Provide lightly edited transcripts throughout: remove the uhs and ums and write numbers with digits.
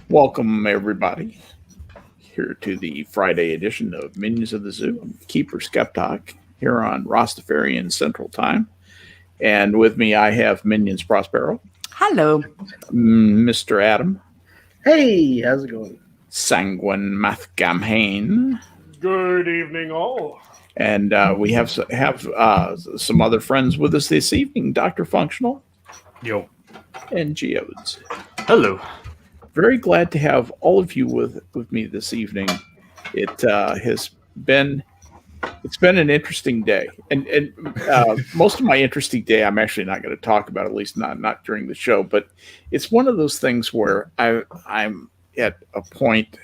Welcome, everybody, here to the Friday edition of Minions of the Zoo. I'm Keeper Skep Tock here on Rastafarian Central Time. And with me, I have Minions Prospero. Hello. Mr. Adam. Hey, how's it going? Sanguine Mathghamhain. Good evening, all. And we have some other friends with us this evening, Dr. Functional. Yo. And Geodes. Hello. Very glad to have all of you with me this evening. It's been an interesting day, and most of my interesting day I'm actually not going to talk about, at least not during the show. But it's one of those things where I'm at a point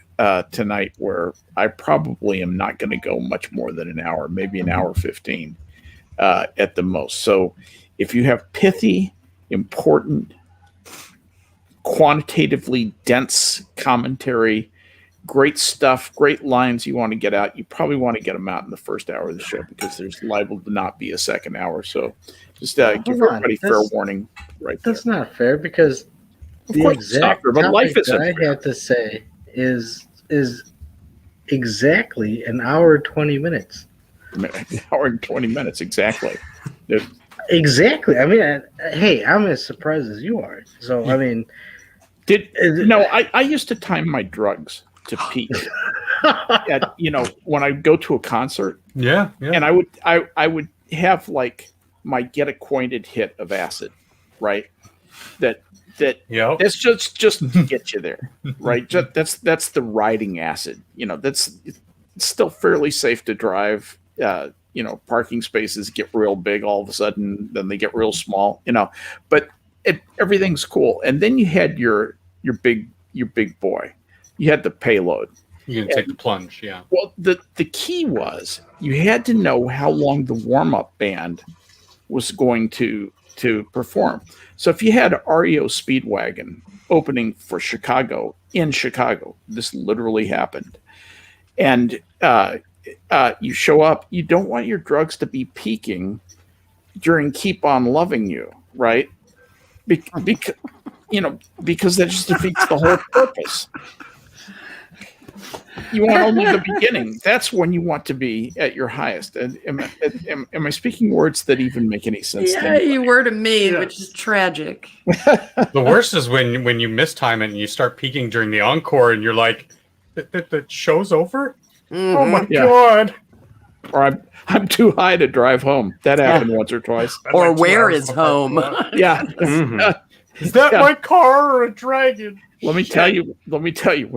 tonight where I probably am not going to go much more than an hour, maybe an hour 15 at the most. So if you have pithy, important, quantitatively dense commentary, great stuff, great lines you want to get out, you probably want to get them out in the first hour of the show because there's liable to not be a second hour. So just give everybody fair warning right there. That's not fair because the exact topic that I have to say is exactly an hour 20 minutes. An hour and 20 minutes, exactly. Exactly. I mean, hey, I'm as surprised as you are. So, I mean... I used to time my drugs to peak when I go to a concert. Yeah. And I would have like my get acquainted hit of acid, right? That's just to get you there, right? That's the riding acid. It's still fairly safe to drive. Parking spaces get real big all of a sudden, then they get real small, but everything's cool. And then you had your big boy. You had the payload. You can take the plunge, yeah. Well, the key was you had to know how long the warm-up band was going to perform. So if you had REO Speedwagon opening for Chicago, this literally happened. And you show up, you don't want your drugs to be peaking during Keep On Loving You, right? Because that just defeats the whole purpose. You want only the beginning. That's when you want to be at your highest. And am I speaking words that even make any sense? Yeah, you were to me, which is tragic. The worst is when you mistime it and you start peaking during the encore and you're like, the show's over? Mm-hmm. Oh my God. Or I'm too high to drive home. That happened once or twice. Or where is home? Yeah. Mm-hmm. Is that my car or a dragon? Let me tell you, when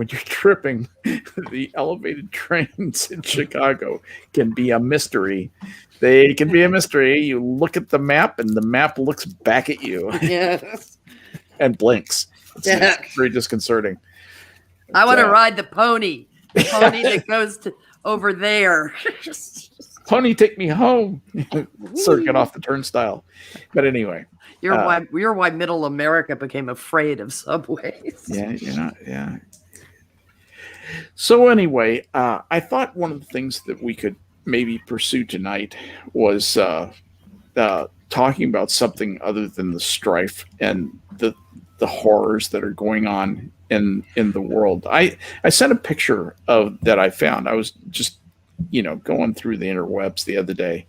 you're tripping, the elevated trains in Chicago can be a mystery. They can be a mystery. You look at the map and the map looks back at you. Yes. And blinks. It's very disconcerting. I want to ride the pony. The pony that goes over there. Pony, take me home. Circuit off the turnstile. But anyway. You're why middle America became afraid of subways. Yeah. So anyway, I thought one of the things that we could maybe pursue tonight was talking about something other than the strife and the horrors that are going on in the world. I sent a picture of that I found. I was just going through the interwebs the other day,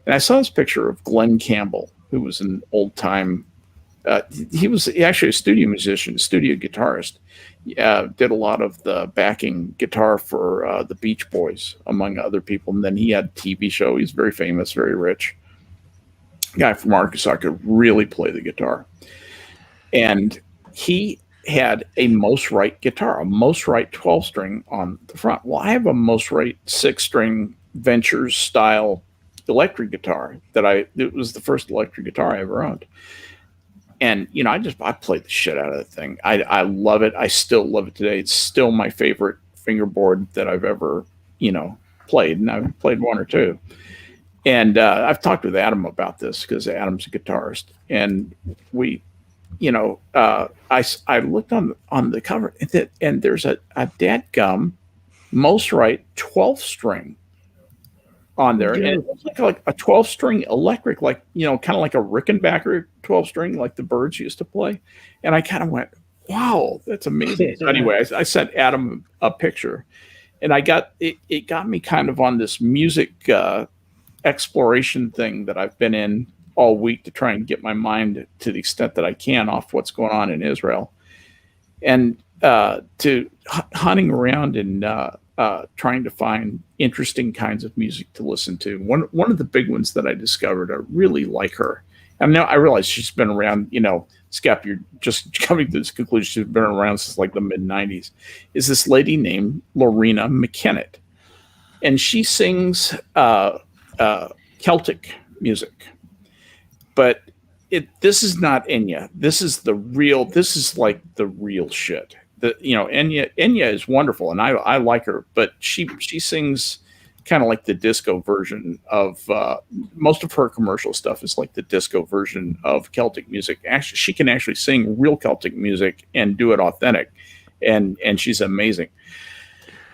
and I saw this picture of Glenn Campbell, who was an old time. He was actually a studio musician, studio guitarist. Did a lot of the backing guitar for the Beach Boys, among other people. And then he had a TV show. He's very famous, very rich guy from Arkansas, could really play the guitar. And he had a MotZ guitar, a MotZ 12-string on the front. Well, I have a MotZ 6-string Ventures style electric guitar it was the first electric guitar I ever owned. And, I played the shit out of the thing. I love it. I still love it today. It's still my favorite fingerboard that I've ever, played. And I've played one or two. And I've talked with Adam about this because Adam's a guitarist. And we, I looked on the cover and there's a dadgum MotZ 12-string on there, and it looks like a 12-string electric, kind of like a Rickenbacker 12-string, like the Birds used to play. And I kind of went, wow, that's amazing. So anyway, I sent Adam a picture, and it got me kind of on this music exploration thing that I've been in all week to try and get my mind to the extent that I can off what's going on in Israel, and to hunting around and trying to find interesting kinds of music to listen to. One of the big ones that I discovered, I really like her. And now I realize she's been around, Skep, you're just coming to this conclusion. She's been around since like the mid-90s. Is this lady named Lorena McKennett. And she sings Celtic music. But this is not Enya. This is like the real shit. Enya is wonderful, and I like her, but she sings kind of like the disco version of most of her commercial stuff is like the disco version of Celtic music. Actually, she can actually sing real Celtic music and do it authentic, and she's amazing.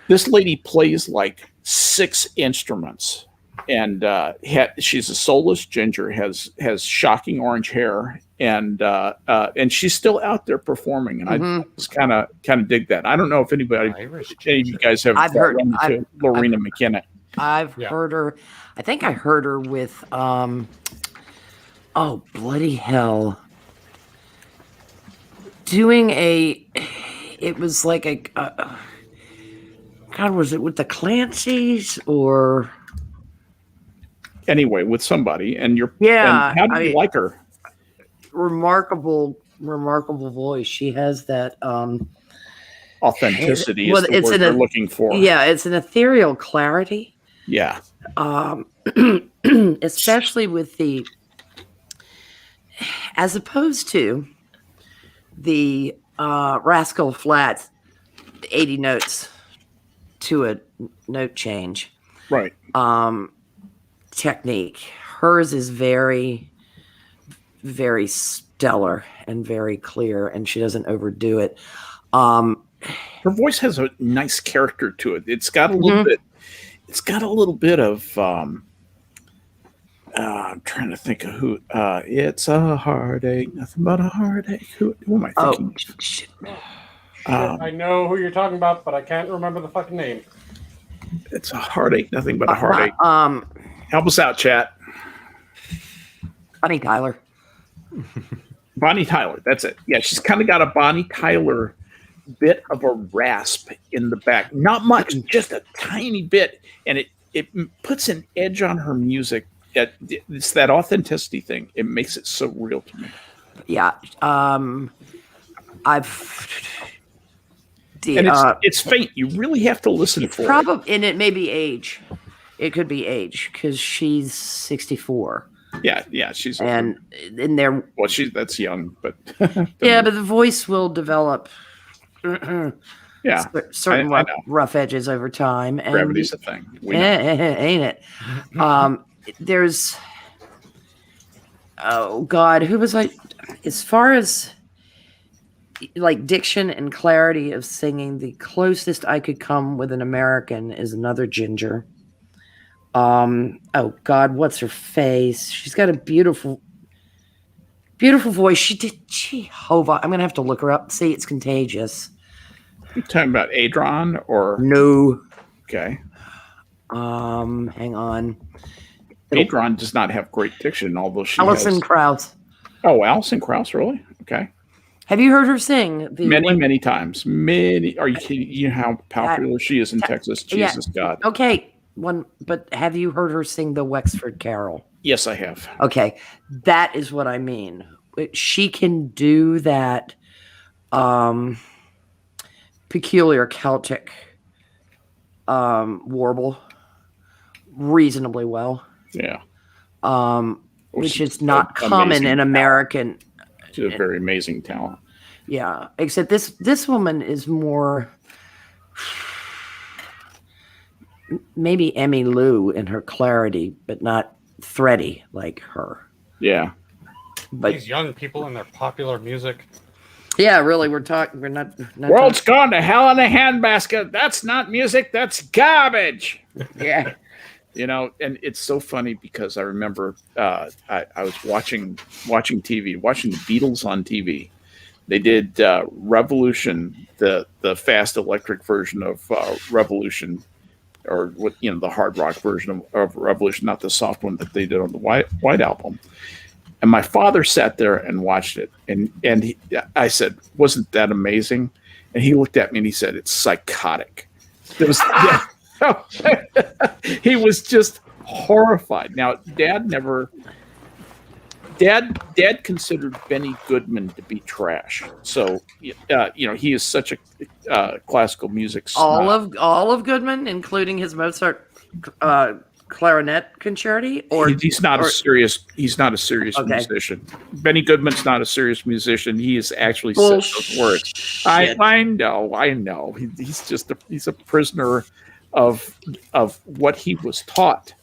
This lady plays like 6 instruments, and she's a soulless ginger, has shocking orange hair, and she's still out there performing, and I just kind of dig that. I don't know if any of you guys have heard Lorena McKennett. I've heard her. I think I heard her with oh bloody hell, doing it was like a God, was it with the Clancy's or anyway with somebody? And and how do you like her? Remarkable voice. She has that authenticity is the word they're looking for. Yeah, it's an ethereal clarity. Yeah. Especially with as opposed to the Rascal Flatts 80 notes to a note change. Right. Technique. Hers is very, very stellar and very clear, and she doesn't overdo it. Her voice has a nice character to it. It's got a little bit. It's got a little bit of. I'm trying to think of who. It's a heartache, nothing but a heartache. Who am I thinking? Oh, shit. I know who you're talking about, but I can't remember the fucking name. It's a heartache, nothing but a heartache. Help us out, chat. Bonnie Tyler. Bonnie Tyler. That's it. Yeah, she's kind of got a Bonnie Tyler bit of a rasp in the back. Not much, just a tiny bit. And it puts an edge on her music. It's that authenticity thing. It makes it so real to me. Yeah. It's faint. You really have to listen for it. And it may be age. It could be age because she's 64. Yeah, she's and in there. Well, that's young, but yeah, but the voice will develop. Yeah, certain rough edges over time. And gravity's a thing, ain't it? There's oh God, who was I? As far as like diction and clarity of singing, the closest I could come with an American is another ginger. Oh God, what's her face? She's got a beautiful voice. Jehovah. I'm gonna have to look her up. See, it's contagious. You talking about Adron or no? Okay. Hang on. Adron does not have great diction, although she Alison Krauss. Oh, Alison Krauss, really? Okay. Have you heard her sing? Many times. Are you kidding? You know how popular she is in Texas? Jesus God. Okay. But have you heard her sing the Wexford Carol? Yes, I have. Okay, that is what I mean. She can do that peculiar Celtic warble reasonably well. Yeah. Which is not common in American. She's a very amazing talent. Yeah, except this woman is more maybe Emmy Lou in her clarity, but not thready like her. Yeah. But these young people and their popular music. Yeah, really, we're not World's gone to hell in a handbasket. That's not music, that's garbage. Yeah. And it's so funny because I remember I was watching TV, watching the Beatles on TV. They did Revolution, the fast electric version of Revolution, or what the hard rock version of Revolution, not the soft one that they did on the White album. And my father sat there and watched it, and I said, "Wasn't that amazing?" And he looked at me and he said, "It's psychotic." It was, he was just horrified. Now, Dad considered Benny Goodman to be trash. So, he is such a classical music snob. All of Goodman, including his Mozart clarinet concerti, or he's not a serious musician. Benny Goodman's not a serious musician. He is actually said those words. I know. He's a prisoner of what he was taught,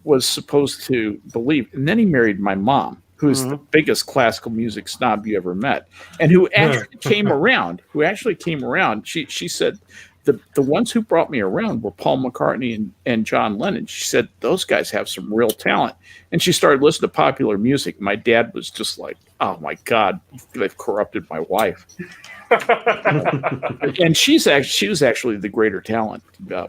was supposed to believe. And then he married my mom, who is the biggest classical music snob you ever met, and who actually came around. She said, the ones who brought me around were Paul McCartney and John Lennon. She said, those guys have some real talent. And she started listening to popular music. My dad was just like, oh my God, they've corrupted my wife. And she was actually the greater talent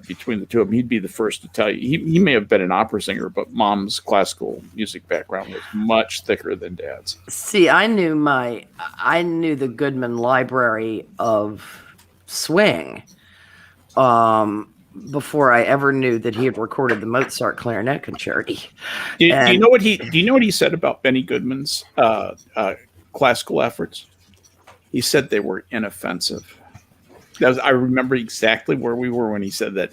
between the two of them. He'd be the first to tell you. He may have been an opera singer, but Mom's classical music background was much thicker than Dad's. See, I knew the Goodman library of swing before I ever knew that he had recorded the Mozart clarinet concerti. Do you know what he said about Benny Goodman's classical efforts? He said they were inoffensive. I remember exactly where we were when he said that.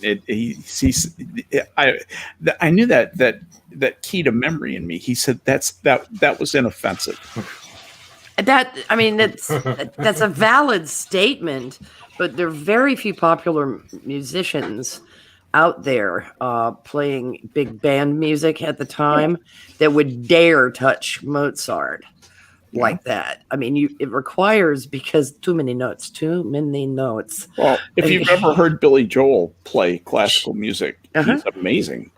I knew that key to memory in me. He said that was inoffensive. That's a valid statement, but there are very few popular musicians out there playing big band music at the time that would dare touch Mozart like that. I mean, it requires, because too many notes. Well, if you've ever heard Billy Joel play classical music, he's amazing.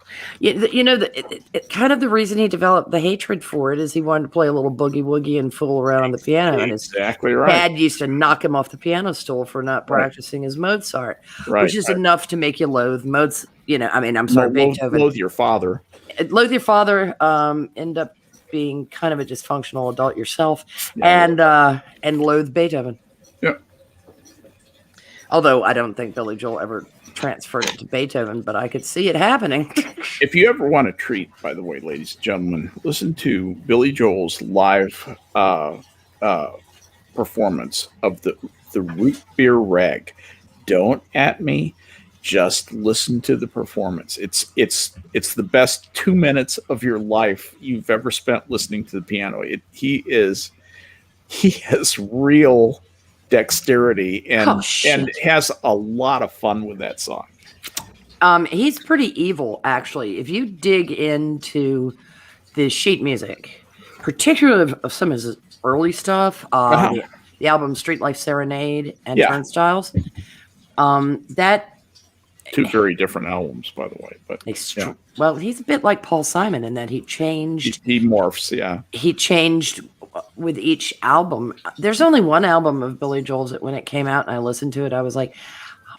Kind of the reason he developed the hatred for it is he wanted to play a little boogie woogie and fool around on the piano. Exactly and right. Dad used to knock him off the piano stool for not practicing his Mozart, which is enough to make you loathe Mozart. Beethoven. Loathe your father. Loathe your father. End up being kind of a dysfunctional adult yourself, and loathe Beethoven. Yeah. Although I don't think Billy Joel ever transferred it to Beethoven, but I could see it happening. If you ever want a treat, by the way, ladies and gentlemen, listen to Billy Joel's live performance of the Root Beer Rag. Don't at me. Just listen to the performance. It's the best 2 minutes of your life you've ever spent listening to the piano. He has real dexterity and has a lot of fun with that song. He's pretty evil, actually. If you dig into the sheet music, particularly of some of his early stuff, the album Street Life Serenade and Turnstiles, that. Two very different albums, by the way. But well, he's a bit like Paul Simon in that he changed. He morphs, yeah. He changed with each album. There's only one album of Billy Joel's that when it came out and I listened to it, I was like,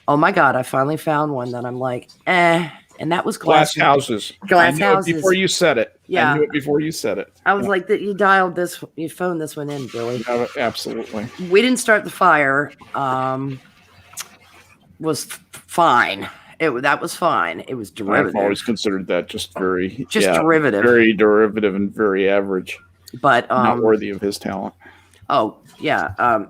oh my God, I finally found one that I'm like, and that was Glass Houses. Glass Houses. Before you said it. Yeah. I knew it before you said it. I was like, that you phoned this one in, Billy. Absolutely. We Didn't Start the Fire. Was fine. That was fine. It was derivative. I've always considered that just derivative. Very derivative and very average. But not worthy of his talent. Oh yeah.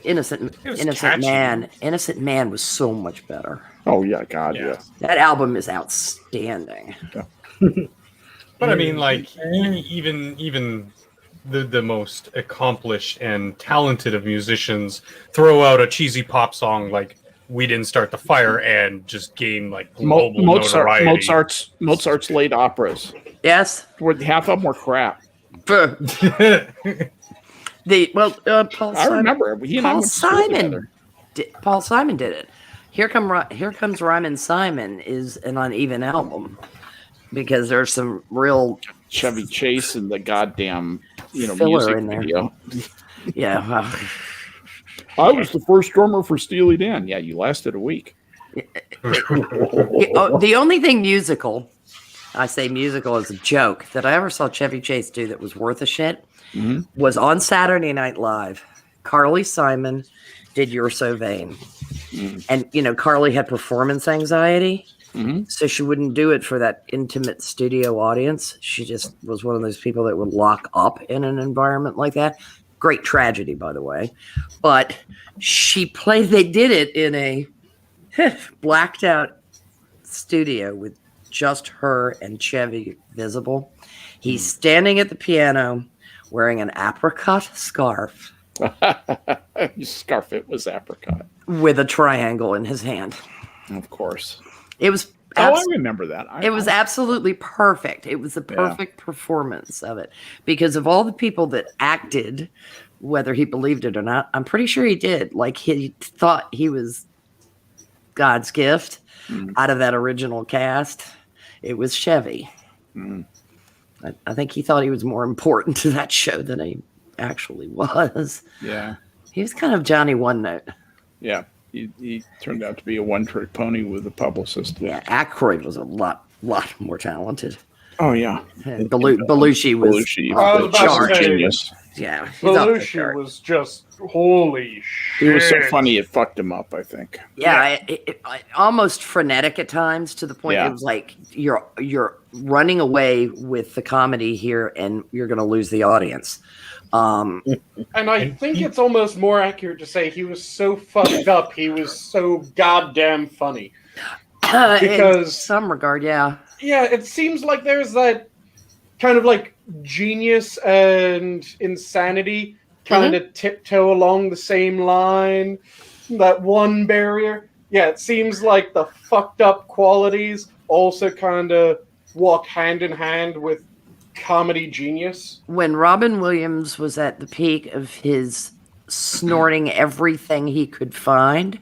Innocent Man. Innocent Man was so much better. Oh yeah, God, yeah. That album is outstanding. Yeah. But I mean, like even the most accomplished and talented of musicians throw out a cheesy pop song like We Didn't Start the Fire and just gain like global notoriety. Mozart's late operas. Yes. Half of them were crap. Paul Simon. I remember Paul Simon did it. Here Comes Rhymin' Simon is an uneven album because there's some real Chevy Chase and the goddamn filler music in there. video. Yeah. I was the first drummer for Steely Dan. Yeah, you lasted a week. The only thing musical, I say musical as a joke, that I ever saw Chevy Chase do that was worth a shit was on Saturday Night Live. Carly Simon did You're So Vain. And, Carly had performance anxiety. So she wouldn't do it for that intimate studio audience. She just was one of those people that would lock up in an environment like that. Great tragedy, by the way. But they did it in a blacked out studio with just her and Chevy visible. He's standing at the piano wearing an apricot scarf. Scarf, it was apricot. With a triangle in his hand. Of course. It was. I remember that. It was absolutely perfect. It was a perfect performance of it. Because of all the people that acted, whether he believed it or not, I'm pretty sure he did. Like, he thought he was God's gift out of that original cast. It was Chevy. I think he thought he was more important to that show than he actually was. Yeah. He was kind of Johnny One Note. Yeah. He turned out to be a one-trick pony with a publicist. Yeah, Aykroyd was a lot more talented. Oh, yeah. And Belushi was a genius. Yeah. Belushi was just holy shit. He was so funny it fucked him up, I think. Yeah, it almost frenetic at times, to the point it was like you're running away with the comedy here and you're going to lose the audience. And I think it's almost more accurate to say he was so fucked up, he was so goddamn funny. Because in some regard, yeah. Yeah, it seems like there's that kind of like genius and insanity kind of tiptoe along the same line, that one barrier. Yeah, it seems like the fucked up qualities also kind of walk hand in hand with comedy genius. When Robin Williams was at the peak of his snorting everything he could find,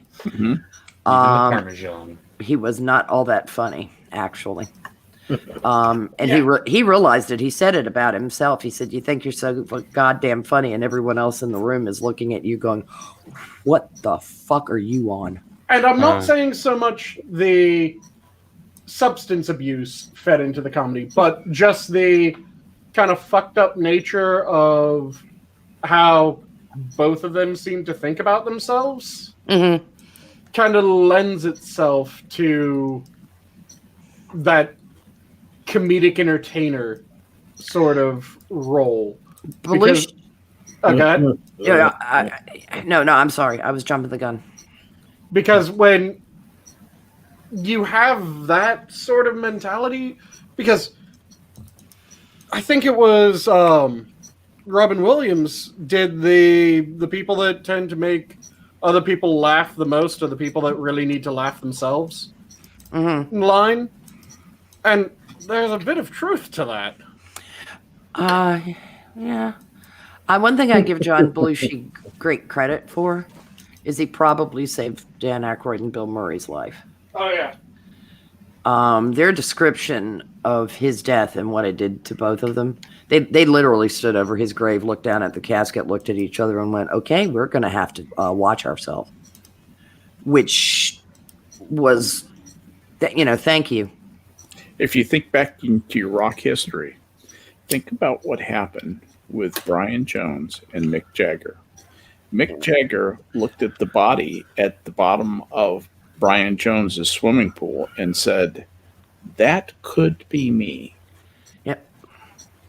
Parmesan. he was not all that funny, actually. He realized it. He said it about himself. He said, "You think you're so goddamn funny, and everyone else in the room is looking at you going, what the fuck are you on?" And I'm not saying so much the substance abuse fed into the comedy, but just the kind of fucked up nature of how both of them seem to think about themselves kind of lends itself to that comedic entertainer sort of role. Belushi. Okay. No, I'm sorry. I was jumping the gun. Because when you have that sort of mentality, because I think it was Robin Williams did the people that tend to make other people laugh the most are the people that really need to laugh themselves line. And there's a bit of truth to that. Yeah. One thing I give John Belushi great credit for is he probably saved Dan Aykroyd and Bill Murray's life. Oh, yeah. Their description of his death and what it did to both of them, they literally stood over his grave, looked down at the casket, looked at each other and went, okay, we're going to have to watch ourselves. Which was, thank you. If you think back into your rock history, think about what happened with Brian Jones and Mick Jagger. Mick Jagger looked at the body at the bottom of Brian Jones's swimming pool and said, "That could be me." Yep.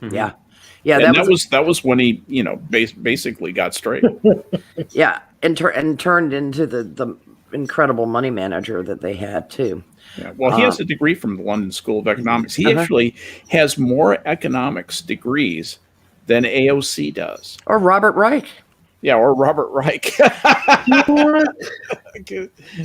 Mm-hmm. Yeah. And that was when he, basically got straight. Yeah, and turned into the incredible money manager that they had too. Yeah. Well, he has a degree from the London School of Economics. He actually has more economics degrees than AOC does. Or Robert Reich. Yeah, or Robert Reich.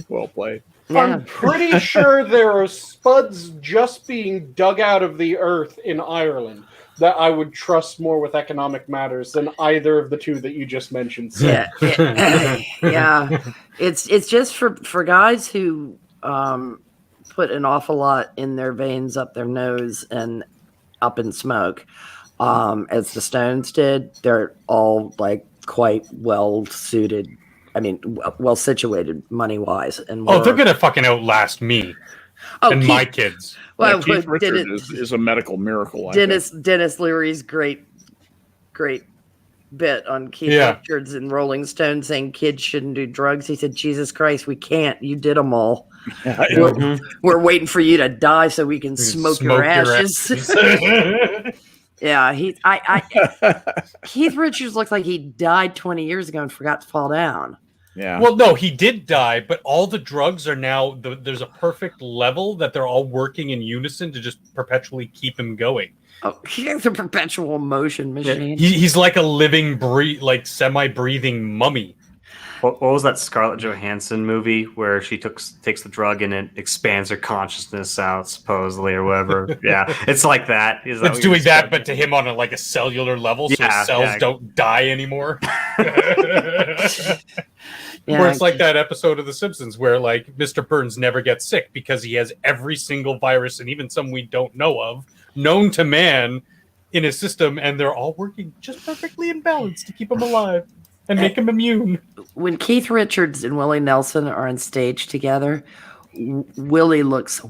Well played. Yeah. I'm pretty sure there are spuds just being dug out of the earth in Ireland that I would trust more with economic matters than either of the two that you just mentioned. So. Yeah. Yeah. It's just for guys who put an awful lot in their veins, up their nose, and up in smoke, as the Stones did. They're all like quite well suited I mean, well situated money wise. And Oh, they're gonna fucking outlast me and my kids. Well, Keith Richards is a medical miracle. Dennis Leary's great bit on Keith Richards and Rolling Stone saying kids shouldn't do drugs. He said, "Jesus Christ, we can't. You did them all. We're waiting for you to die so we can smoke your ashes." Yeah, Keith Richards looks like he died 20 years ago and forgot to fall down. Yeah. Well, no, he did die, but all the drugs are now there's a perfect level that they're all working in unison to just perpetually keep him going. Oh, he's a perpetual motion machine. Yeah, he's like a living, semi-breathing mummy. What was that Scarlett Johansson movie where she takes the drug and it expands her consciousness out, supposedly, or whatever? Yeah, it's like that. It's doing that, but to him on a cellular level, so his cells don't die anymore. Where it's like that episode of The Simpsons where Mr. Burns never gets sick because he has every single virus and even some we don't know of known to man in his system, and they're all working just perfectly in balance to keep him alive and make him immune. When Keith Richards and Willie Nelson are on stage together, Willie looks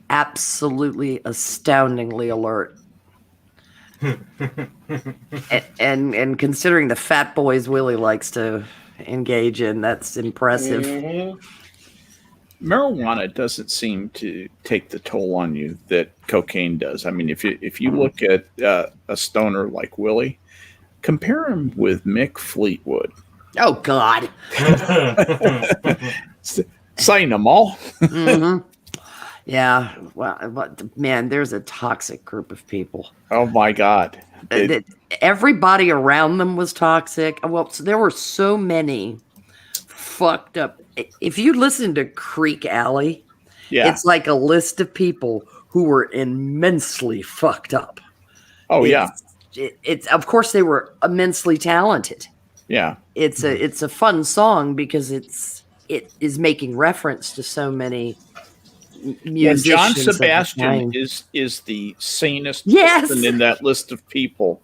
absolutely astoundingly alert. and considering the fat boys Willie likes to engage in, that's impressive. Mm-hmm. Marijuana doesn't seem to take the toll on you that cocaine does. I mean, if you look at a stoner like Willie, compare him with Mick Fleetwood. Oh God! Saying them all. Mm-hmm. Yeah, well, man, there's a toxic group of people. Oh my God! Everybody around them was toxic. Well, so there were so many fucked up. If you listen to Creek Alley, it's like a list of people who were immensely fucked up. Oh it's of course they were immensely talented. Yeah, it's a fun song because it is making reference to so many musicians. Yeah, John Sebastian is the sanest person in that list of people.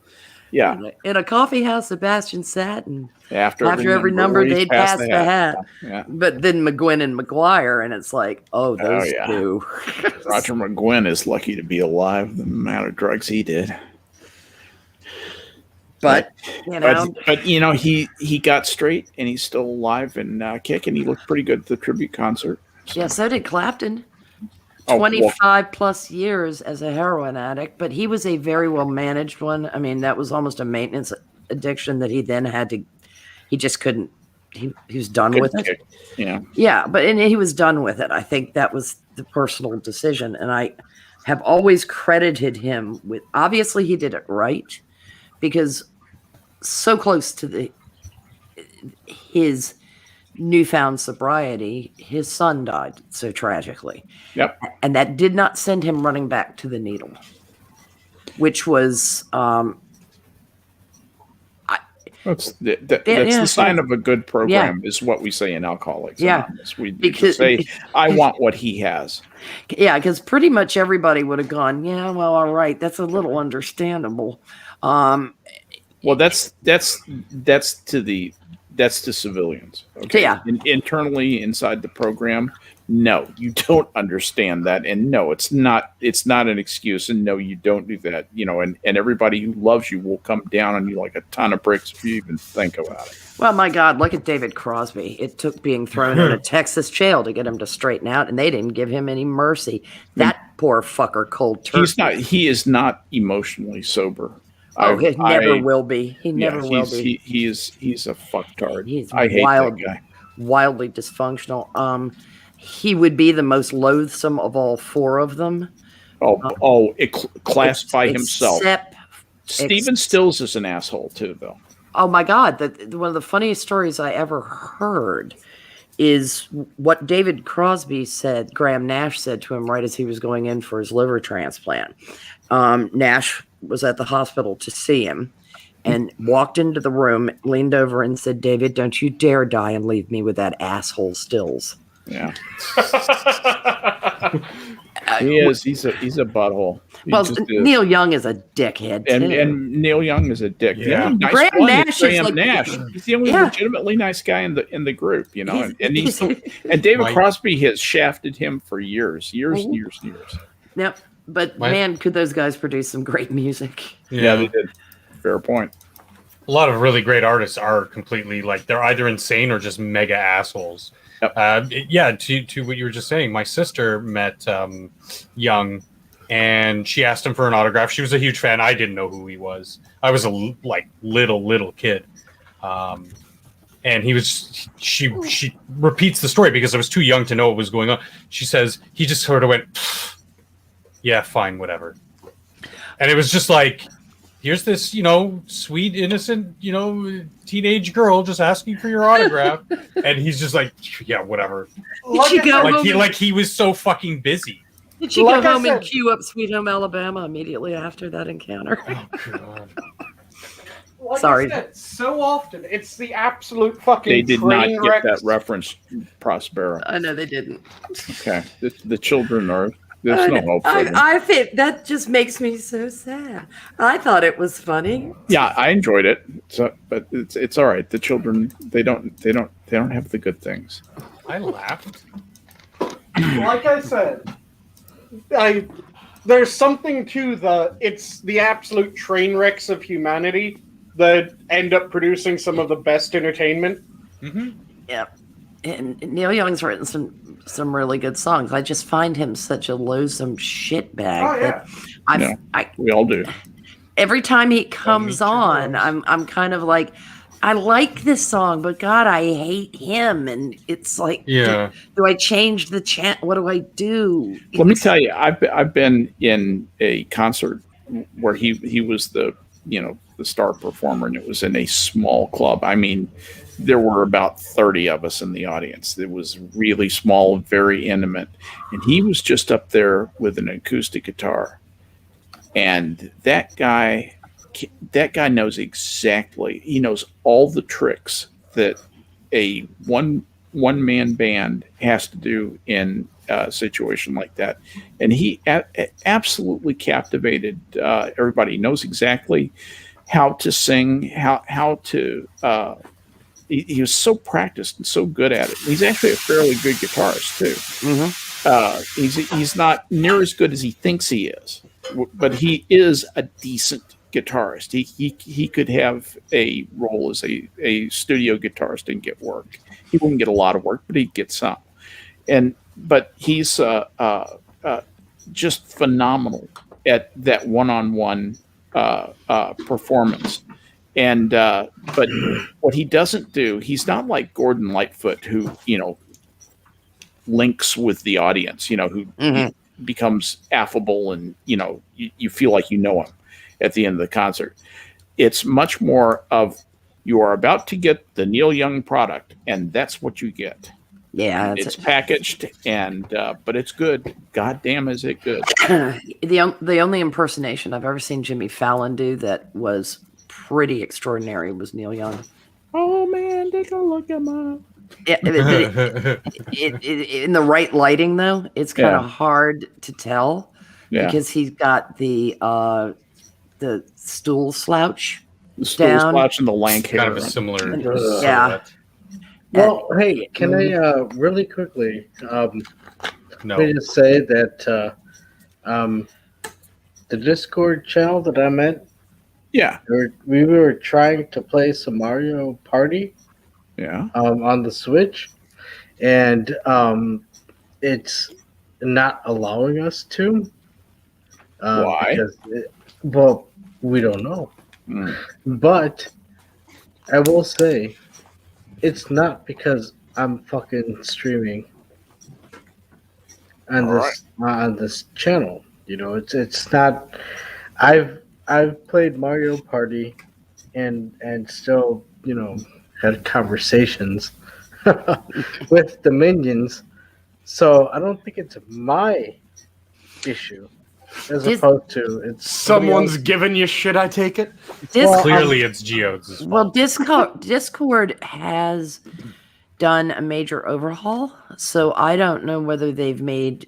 Yeah, in a coffee house, Sebastian sat and after every number they'd pass the hat. Yeah. But then McGuinn and McGuire, and it's like, those two. Roger McGuinn is lucky to be alive. The amount of drugs he did. But he got straight and he's still alive and kicking. He looked pretty good at the tribute concert. So. Yeah, so did Clapton. 25 plus years as a heroin addict, but he was a very well managed one. I mean, that was almost a maintenance addiction that he then had to. He just couldn't. He was done with it. Yeah, but he was done with it. I think that was the personal decision, and I have always credited him with. Obviously, he did it right because so close to his newfound sobriety, his son died so tragically. Yep. And that did not send him running back to the needle, which was that's the sign of a good program is what we say in Alcoholics Anonymous. We say, I want what he has. Yeah, because pretty much everybody would have gone, yeah, well, all right, that's a little understandable. Well, that's to civilians. Okay. Yeah. Internally inside the program, no, you don't understand that, and no, it's not an excuse, and no, you don't do that. And everybody who loves you will come down on you like a ton of bricks if you even think about it. Well, my God, look at David Crosby. It took being thrown in a Texas jail to get him to straighten out, and they didn't give him any mercy. That poor fucker, cold turkey. He is not emotionally sober. He never will be. He never will be. He's a fucktard. He's I hate that guy. Wildly dysfunctional. He would be the most loathsome of all four of them. Classify himself. Stephen Stills is an asshole too, though. Oh my God! One of the funniest stories I ever heard is what David Crosby said. Graham Nash said to him right as he was going in for his liver transplant. Nash was at the hospital to see him and walked into the room, leaned over and said, "David, don't you dare die and leave me with that asshole Stills." Yeah. He is. He's a butthole. He Well, just is. Neil Young is a dickhead too. And Neil Young is a dick. The Yeah. only nice Graham one Nash is is Graham like- Nash. He's the only Yeah. legitimately nice guy in the group, you know. And he's and David Mike. Crosby has shafted him for years. Yep. But My- man, could those guys produce some great music? Yeah, they did. Fair point. A lot of really great artists are completely like they're either insane or just mega assholes. Yep. To what you were just saying, my sister met Young, and she asked him for an autograph. She was a huge fan. I didn't know who he was. I was a little kid, and he was. She repeats the story because I was too young to know what was going on. She says he just sort of went, "Yeah, fine, whatever," and it was just like. Here's this, sweet, innocent, teenage girl just asking for your autograph, and he's just like, yeah, whatever. Did she go home? Like he was so fucking busy. Did she Like go I home and said- cue up "Sweet Home Alabama" immediately after that encounter? Oh god. Like Sorry. I said, so often it's the absolute fucking. They did not train get wreck. that reference, Prospero. I know they didn't. Okay, the children are. There's no hope for them. I think that just makes me so sad. I thought it was funny. Yeah, I enjoyed it. So, but it's all right. The children they don't have the good things. I laughed. Like I said, there's something to it's the absolute train wrecks of humanity that end up producing some of the best entertainment. Mm-hmm. Yep. And Neil Young's written some really good songs. I just find him such a loathsome shitbag. Oh, yeah. I We all do. every time he comes too, on, Rose. I'm kind of like, I like this song, but God, I hate him. And it's like, Yeah. do I change the chant? What do I do? Let me tell you, I've been in a concert where he was the star performer, and it was in a small club. I mean, there were about 30 of us in the audience. It was really small, very intimate, and he was just up there with an acoustic guitar. And that guy knows exactly. He knows all the tricks that a one man band has to do in a situation like that, and he absolutely captivated everybody. He knows exactly how to sing, how to. He was so practiced and so good at it. He's actually a fairly good guitarist too. He's not near as good as he thinks he is, but he is a decent guitarist. He could have a role as a studio guitarist and get work. He wouldn't get a lot of work, but he'd get some. But he's just phenomenal at that one-on-one performance. And but what he doesn't do, he's not like Gordon Lightfoot, who links with the audience, who becomes affable, and you feel like you know him at the end of the concert. It's much more of, you are about to get the Neil Young product, and that's what you get. Yeah. It's packaged, and but it's good. God damn, is it good? The only impersonation I've ever seen Jimmy Fallon do that was pretty extraordinary was Neil Young. Oh man, take a look at my. In the right lighting, though, it's kind of hard to tell because he's got the stool slouch. The stool down. slouch and the lank hair. Kind of a similar Yeah. silhouette. Well, hey, can I really quickly No. let me just say that the Discord channel that I'm at, Yeah, we were trying to play some Mario Party yeah. on the Switch, and it's not allowing us to. Why? Well, we don't know. Mm. But I will say, it's not because I'm fucking streaming on this channel. It's not. I've played Mario Party, and still had conversations with the minions. So I don't think it's my issue, as opposed to it's Someone's giving you shit, I take it. Clearly, it's Geodes. Well, Discord has done a major overhaul, so I don't know whether they've made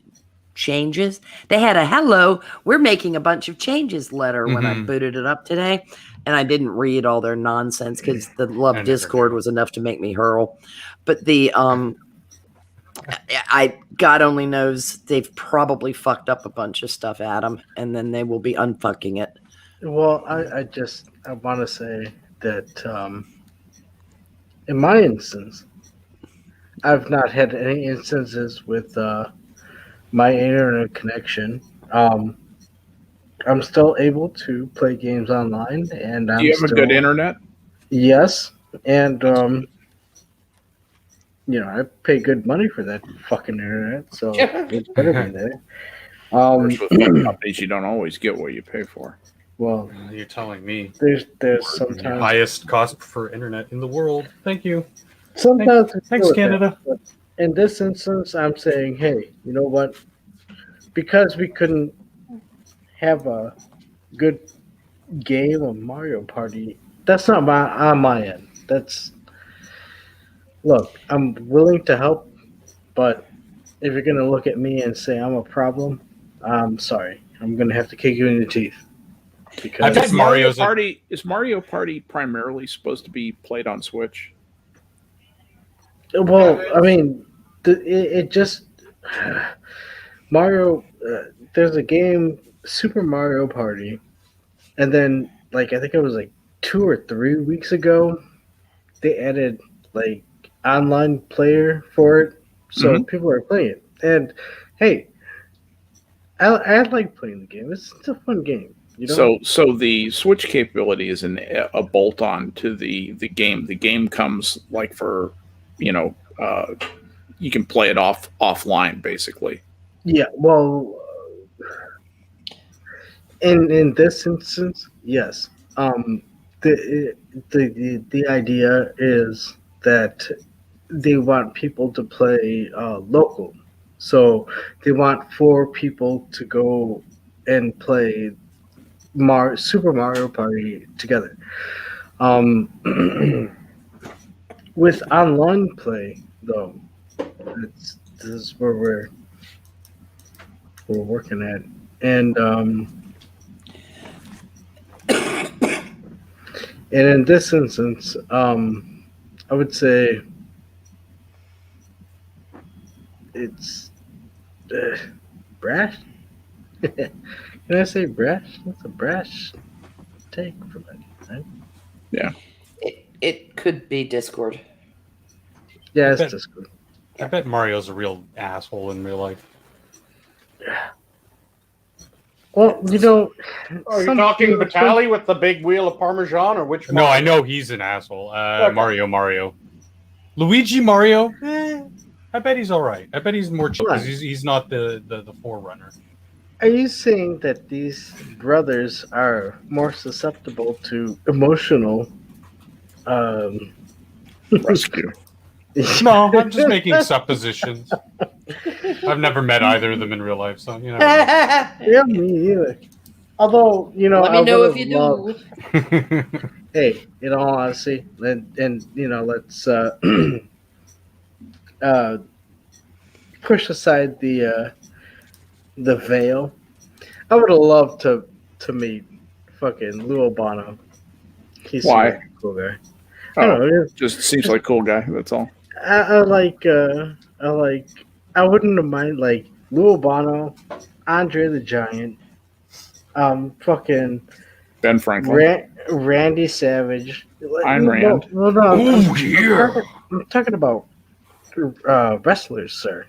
changes. They had a hello, we're making a bunch of changes letter when I Mhm. booted it up today. And I didn't read all their nonsense because the love never Discord do. was enough to make me hurl. But the God only knows they've probably fucked up a bunch of stuff, Adam, and then they will be unfucking it. Well, I want to say that in my instance, I've not had any instances with my internet connection. I'm still able to play games online, and Do I'm you have still a good internet? yes, and I pay good money for that fucking internet, so it better be there. Of course, with phone companies, you don't always get what you pay for. Well, You're telling me there's the sometimes highest cost for internet in the world. Thank you. sometimes we Thanks, deal with that, Canada. but in this instance, I'm saying, hey, you know what? Because we couldn't have a good game of Mario Party, that's not on my end. Look, I'm willing to help, but if you're gonna look at me and say I'm a problem, I'm sorry. I'm gonna have to kick you in the teeth. Because I bet Is Mario Mario's a- Party is Mario Party primarily supposed to be played on Switch? well, I mean, it just Mario. There's a game, Super Mario Party, and then like I think it was like 2 or 3 weeks ago, they added like online player for it, so Mhm. people are playing it. And hey, I like playing the game. It's a fun game. You know. So the Switch capability is a bolt on to the game. The game comes like for, you know, you can play it offline basically. Yeah. Well, in this instance, yes. The idea is that they want people to play local, so they want 4 people to go and play Super Mario Party together. With online play, though, this is where we're working at, and and in this instance, I would say it's brash. Can I say brash? That's a brash take from it, right? It could be Discord. Yeah, it's bet- just good. I bet Mario's a real asshole in real life. Well, you know, Are you some talking people- Vitali with the big wheel of Parmesan, or which? No, I Mario? know he's an asshole. Okay. Mario. Luigi Mario? I bet he's all right. I bet he's more chill because Right. he's not the forerunner. Are you saying that these brothers are more susceptible to emotional? Rescue. No, I'm just making suppositions. I've never met either of them in real life, so you know. Yeah, me either. Although Let I me know if would've you loved- do. Hey, in all honesty, and let's push aside the veil. I would have loved to meet fucking Lou Albano. He's Why? a cool guy. I Oh, don't know. just seems like a cool guy. That's all. I wouldn't have mind like Lou Albano, Andre the Giant, fucking Ben Franklin. Randy Savage, Ayn Rand. Well, no, yeah. I'm talking about wrestlers, sir.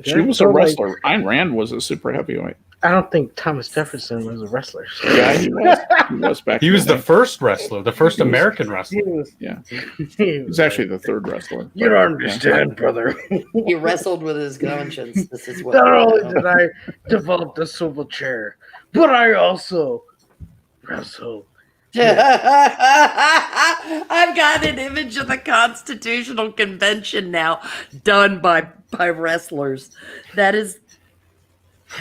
She was So, a like, wrestler. Ayn Rand was a super heavyweight. I don't think Thomas Jefferson was a wrestler. Yeah, he was. He was back. He in was the day. first wrestler, the first He was- American He wrestler. was. Yeah. He He's actually the third wrestler. You don't understand, brother. He wrestled with his conscience. This is what. Not only did I develop the swivel chair, but I also wrestled. I've got an image of the Constitutional Convention now, done by wrestlers. That is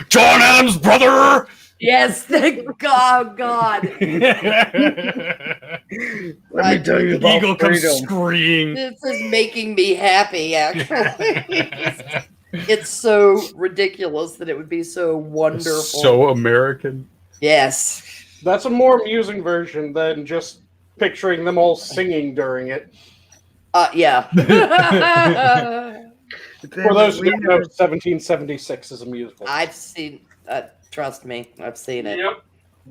John Adams' brother. yes, thank God. Let me tell you The about eagle comes freedom. screaming. This is making me happy. Actually, It's so ridiculous that it would be so wonderful. So American. Yes. That's a more amusing version than just picturing them all singing during it. Yeah. For those who don't know, 1776 is a musical. I've seen. Trust me, I've seen it. Yep.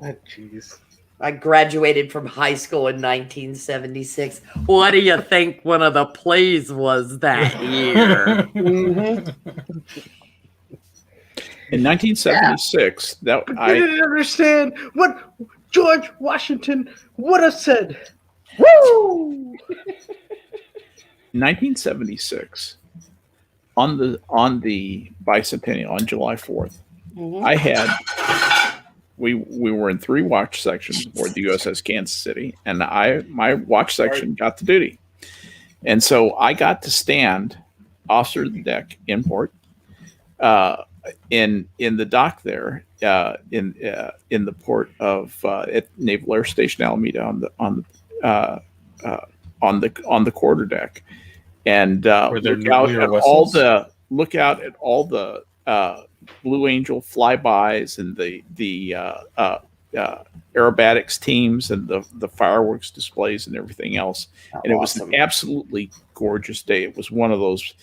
Oh, jeez. I graduated from high school in 1976. What do you think one of the plays was that year? In 1976, that I didn't understand what George Washington would have said. Woo! 1976, on the bicentennial on July 4th, I had we were in 3 watch sections aboard the USS Kansas City, and my watch section got to duty, and so I got to stand officer of the deck in port, in the dock there, in the port of at Naval Air Station Alameda on the quarter deck, and look out at all the Blue Angel flybys and the aerobatics teams and the fireworks displays and everything else. And it was an absolutely gorgeous day. It was one of those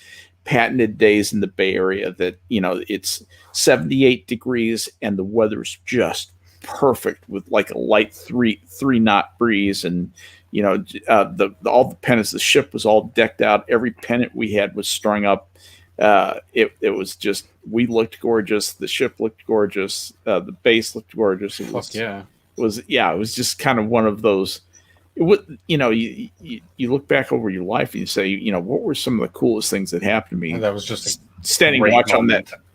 patented days in the Bay Area that, it's 78 degrees and the weather's just perfect with like a light three knot breeze, and all the pennants. The ship was all decked out. Every pennant we had was strung up. It was just, we looked gorgeous. The ship looked gorgeous. The base looked gorgeous. It was just kind of one of those. You look back over your life and you say, what were some of the coolest things that happened to me? And that was just standing watch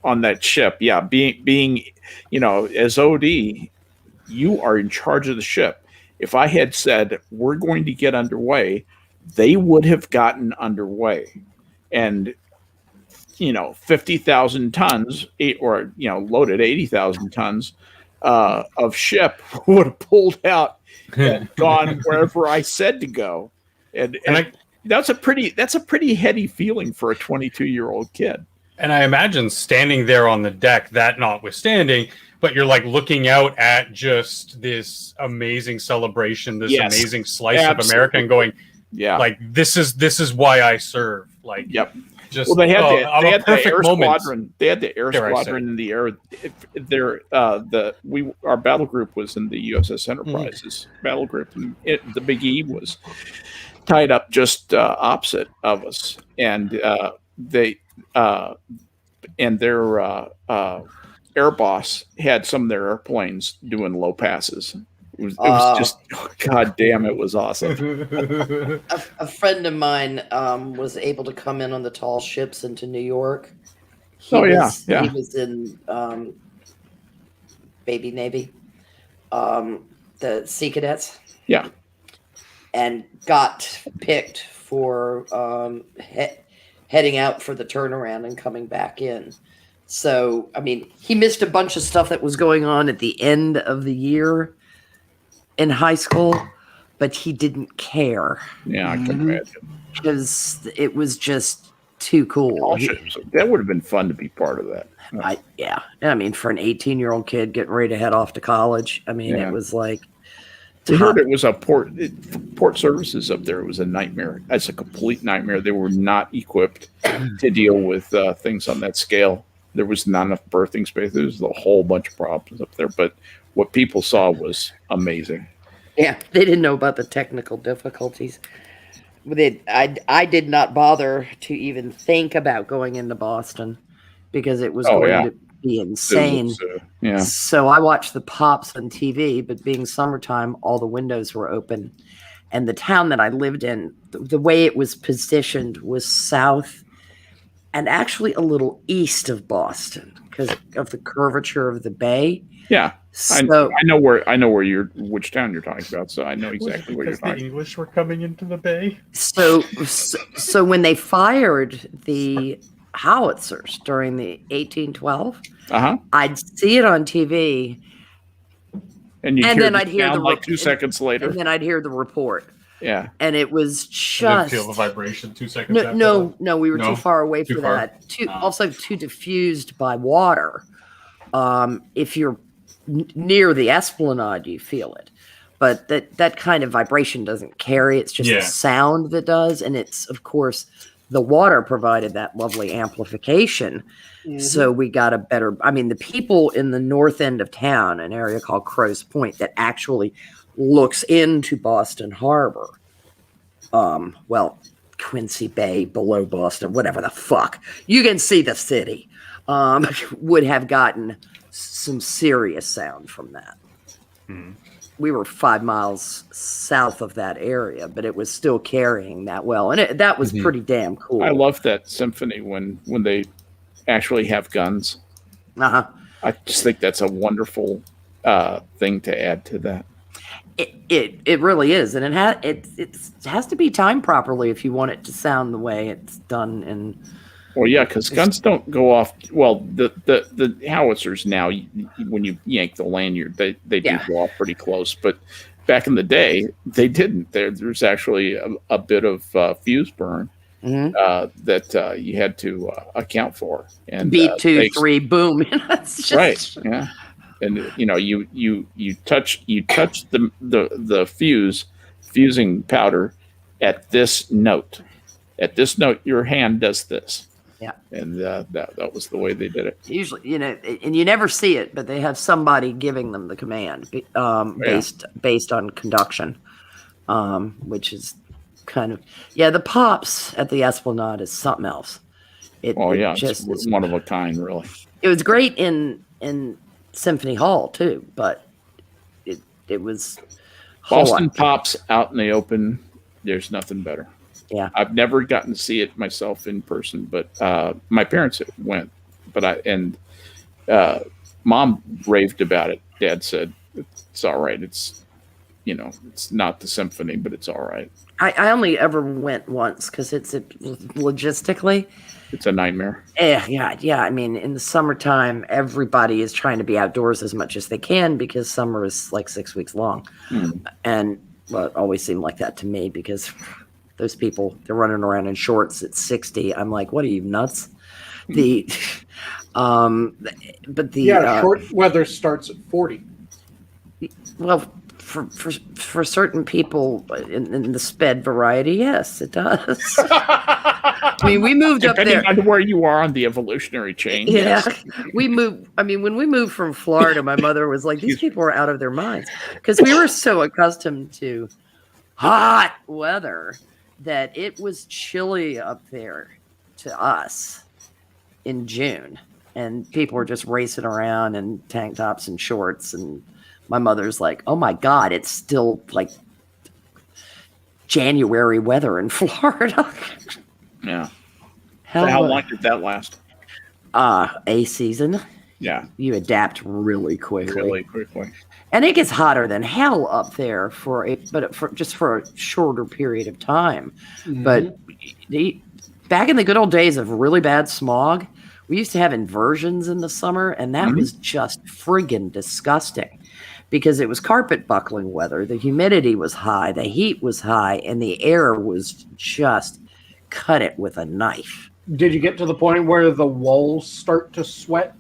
on that ship. Yeah, being as OD, you are in charge of the ship. If I had said we're going to get underway, they would have gotten underway, and 50,000 tons, loaded 80,000 tons of ship would have pulled out and gone wherever I said to go, and that's a pretty heady feeling for a 22-year-old kid. And I imagine standing there on the deck, that notwithstanding, but you're like looking out at just this amazing celebration, this amazing slice of America, and going, like this is why I serve. Like, yep. Just they had the air moment. squadron. They had the air squadron in the air. Our battle group was in the USS Enterprise's battle group, and the Big E was tied up just opposite of us, and their air boss had some of their airplanes doing low passes. It was just, god damn, it was awesome. A friend of mine was able to come in on the tall ships into New York. He was in Baby Navy, the Sea Cadets. Yeah. And got picked for heading out for the turnaround and coming back in. So, I mean, he missed a bunch of stuff that was going on at the end of the year in high school, but he didn't care. Yeah, I can imagine. Because it was just too cool. That would have been fun to be part of that. I mean, for an 18-year-old kid getting ready to head off to college, I mean, it was like... We heard it was a port services up there. It was a nightmare. It's a complete nightmare. They were not equipped to deal with things on that scale. There was not enough berthing space. There was a whole bunch of problems up there. But what people saw was amazing. Yeah, they didn't know about the technical difficulties. I did not bother to even think about going into Boston because it was going to be insane. So I watched the pops on TV, but being summertime, all the windows were open. And the town that I lived in, the way it was positioned was south and actually a little east of Boston because of the curvature of the bay. Yeah. So I know which town you're talking about, so I know exactly what you're talking about. The English were coming into the bay. So when they fired the howitzers during the 1812, I'd see it on TV, and then I'd hear the 2 seconds later, and then I'd hear the report. Yeah. And it was I didn't just feel the vibration 2 seconds after no, we were No? too far away Too for far? that. Oh. Also too diffused by water. If you're near the esplanade, you feel it, but that kind of vibration doesn't carry. It's just the sound that does, and it's of course the water provided that lovely amplification. So we got a better. I mean, the people in the north end of town, an area called Crow's Point, that actually looks into Boston Harbor. Well, Quincy Bay below Boston, whatever the fuck. You can see the city. Would have gotten some serious sound from that. We were 5 miles south of that area, but it was still carrying that well, and that was pretty damn cool. I love that symphony when they actually have guns. I just think that's a wonderful thing to add to that. It really is, and it has to be timed properly if you want it to sound the way it's done. And well, yeah, because guns don't go off. Well, the howitzers now, when you yank the lanyard, they do go off pretty close. But back in the day, they didn't. There's actually a bit of fuse burn that you had to account for. And beat 2, 3, boom. It's just, right. Yeah. And you touch the fusing powder at this note. At this note, your hand does this. Yeah. And that was the way they did it. Usually, and you never see it, but they have somebody giving them the command based on conduction, which is kind of the pops at the Esplanade is something else. It's one of a kind, really. It was great in Symphony Hall too, but it was Boston pops out in the open. There's nothing better. Yeah, I've never gotten to see it myself in person, but my parents went. But Mom raved about it. Dad said it's all right. It's not the symphony, but it's all right. I only ever went once because it's logistically. It's a nightmare. Yeah. I mean, in the summertime, everybody is trying to be outdoors as much as they can because summer is like 6 weeks long. And it always seemed like that to me because those people, they're running around in shorts at 60. I'm like, what are you, nuts? Short weather starts at 40. Well, for certain people in the sped variety, yes, it does. I mean, we moved up there. Depending on where you are on the evolutionary chain. Yeah, we moved. I mean, when we moved from Florida, my mother was like, "These people are out of their minds," because we were so accustomed to hot weather that it was chilly up there to us in June, and people were just racing around in tank tops and shorts, and my mother's like, "Oh my God, it's still like January weather in Florida." Yeah. So how long did that last? A season. Yeah. You adapt really quickly. Really quickly. And it gets hotter than hell up there for a shorter period of time. But back in the good old days of really bad smog, we used to have inversions in the summer, and that was just friggin' disgusting because it was carpet buckling weather. The humidity was high, the heat was high, and the air was just cut it with a knife. Did you get to the point where the walls start to sweat?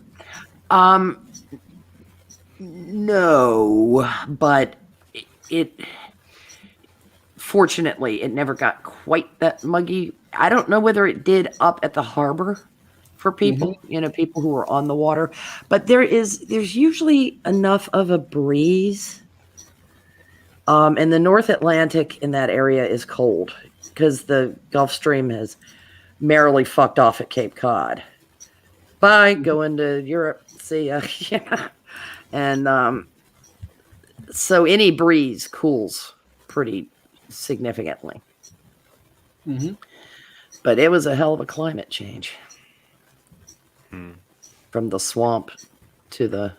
No, but it fortunately it never got quite that muggy. I don't know whether it did up at the harbor for people, people who are on the water, but there's usually enough of a breeze. And the North Atlantic in that area is cold because the Gulf Stream has merrily fucked off at Cape Cod. Bye, going to Europe. See ya. Yeah. And so any breeze cools pretty significantly. But it was a hell of a climate change. From the swamp to the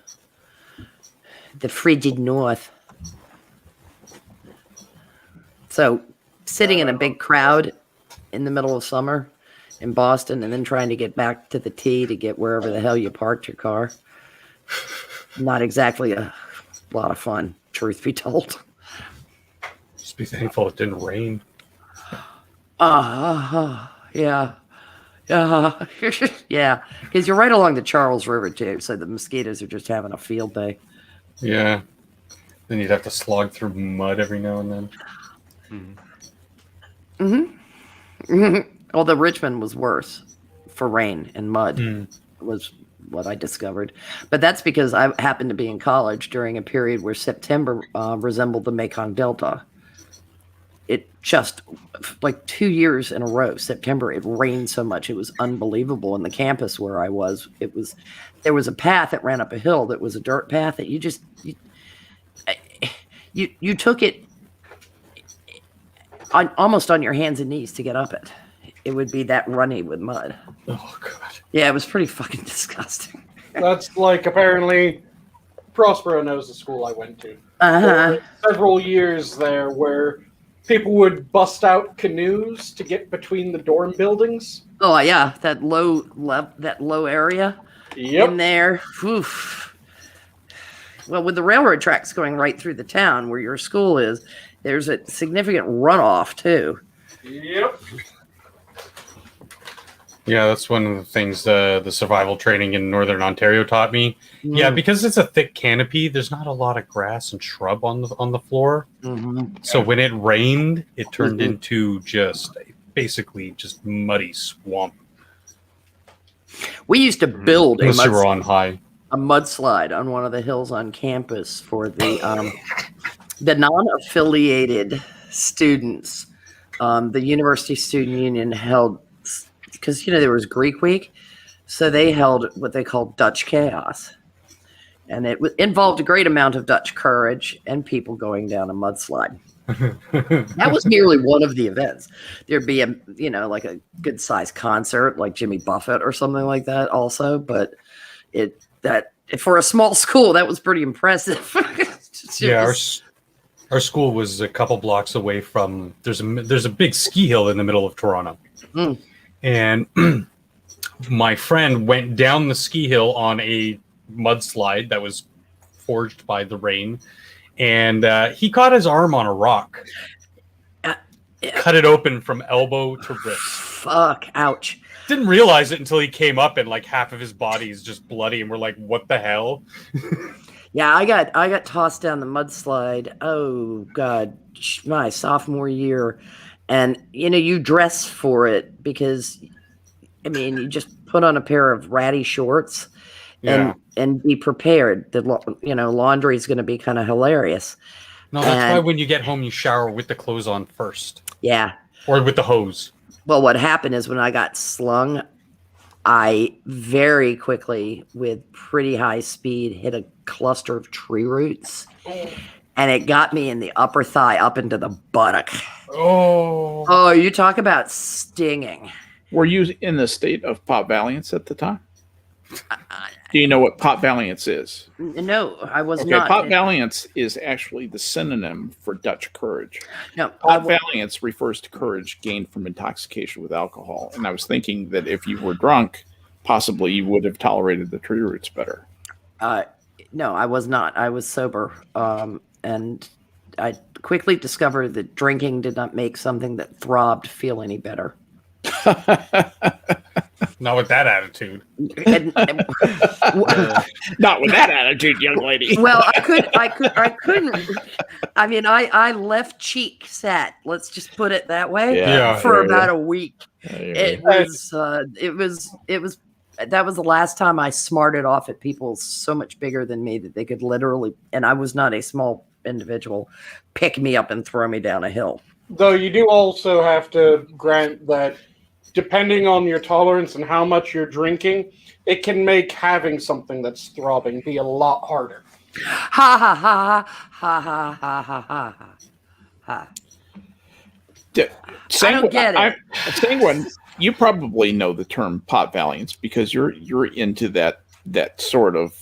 frigid north. So sitting in a big crowd in the middle of summer in Boston and then trying to get back to the T to get wherever the hell you parked your car. Not exactly a lot of fun, truth be told. Just be thankful it didn't rain. Yeah. Yeah. Because you're right along the Charles River, too. So the mosquitoes are just having a field day. Yeah. Then you'd have to slog through mud every now and then. Although Richmond was worse for rain and mud, Mm. was what I discovered. But that's because I happened to be in college during a period where September resembled the Mekong Delta. It just, like 2 years in a row, September, it rained so much. It was unbelievable. In the campus where I was, there was a path that ran up a hill that was a dirt path that you took it almost on your hands and knees to get up it. It would be that runny with mud. Oh, God. Yeah, it was pretty fucking disgusting. That's like apparently Prospero knows the school I went to. Uh-huh. There were several years there where people would bust out canoes to get between the dorm buildings. Oh yeah, that low area in there. Oof. Well, with the railroad tracks going right through the town where your school is, there's a significant runoff too. Yep. Yeah, that's one of the things the survival training in Northern Ontario taught me. Yeah, because it's a thick canopy, there's not a lot of grass and shrub on the floor. Mm-hmm. So when it rained, it turned into basically just muddy swamp. We used to build Unless you were on high. a mudslide on one of the hills on campus for the non-affiliated students. The University Student Union held, because there was Greek Week, so they held what they called Dutch Chaos, and it involved a great amount of Dutch courage and people going down a mudslide. That was merely one of the events. There'd be a like a good sized concert like Jimmy Buffett or something like that also, but that for a small school that was pretty impressive. Yeah, our school was a couple blocks away from there's a big ski hill in the middle of Toronto. And my friend went down the ski hill on a mudslide that was forged by the rain, and he caught his arm on a rock. Cut it open from elbow to wrist. Fuck, ouch. Didn't realize it until he came up and like half of his body is just bloody, and we're like, what the hell? Yeah, I got tossed down the mudslide. Oh God, my sophomore year. And you dress for it because you just put on a pair of ratty shorts and be prepared. The laundry is going to be kind of hilarious. No, that's why when you get home you shower with the clothes on first. Yeah. Or with the hose. Well, what happened is when I got slung, I very quickly, with pretty high speed, hit a cluster of tree roots. And it got me in the upper thigh up into the buttock. Oh, you talk about stinging. Were you in the state of Pop Valiance at the time? Do you know what Pop Valiance is? No, I was Okay, not. Pop Valiance is actually the synonym for Dutch courage. No, Pop Valiance refers to courage gained from intoxication with alcohol. And I was thinking that if you were drunk, possibly you would have tolerated the tree roots better. No, I was not. I was sober. And I quickly discovered that drinking did not make something that throbbed feel any better. Not with that attitude. Not with that attitude, young lady. Well, I couldn't. I left cheek sat. Let's just put it that way. Yeah. For about a week. It was. That was the last time I smarted off at people so much bigger than me that they could literally, and I was not a small individual, pick me up and throw me down a hill. Though you do also have to grant that depending on your tolerance and how much you're drinking, it can make having something that's throbbing be a lot harder. Ha ha ha ha ha ha ha ha ha. I don't get it. Sanguine, you probably know the term Pop Valiance because you're into that sort of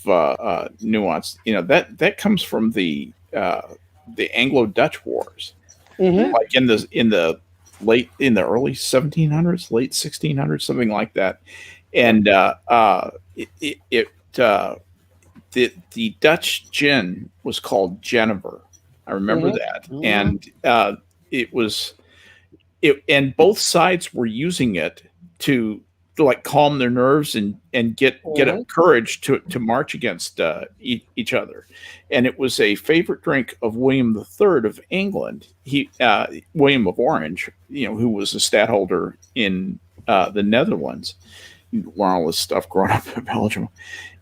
nuance. That comes from the Anglo-Dutch Wars, like in the early 1700s, late 1600s, something like that. And the Dutch gin was called Jenever, I remember Mhm. that, Mhm. and it was and both sides were using it to like calm their nerves and get Mhm. courage to march against each other. And it was a favorite drink of William III of England. William of Orange, who was a stadtholder in the Netherlands. You learn all this stuff growing up in Belgium,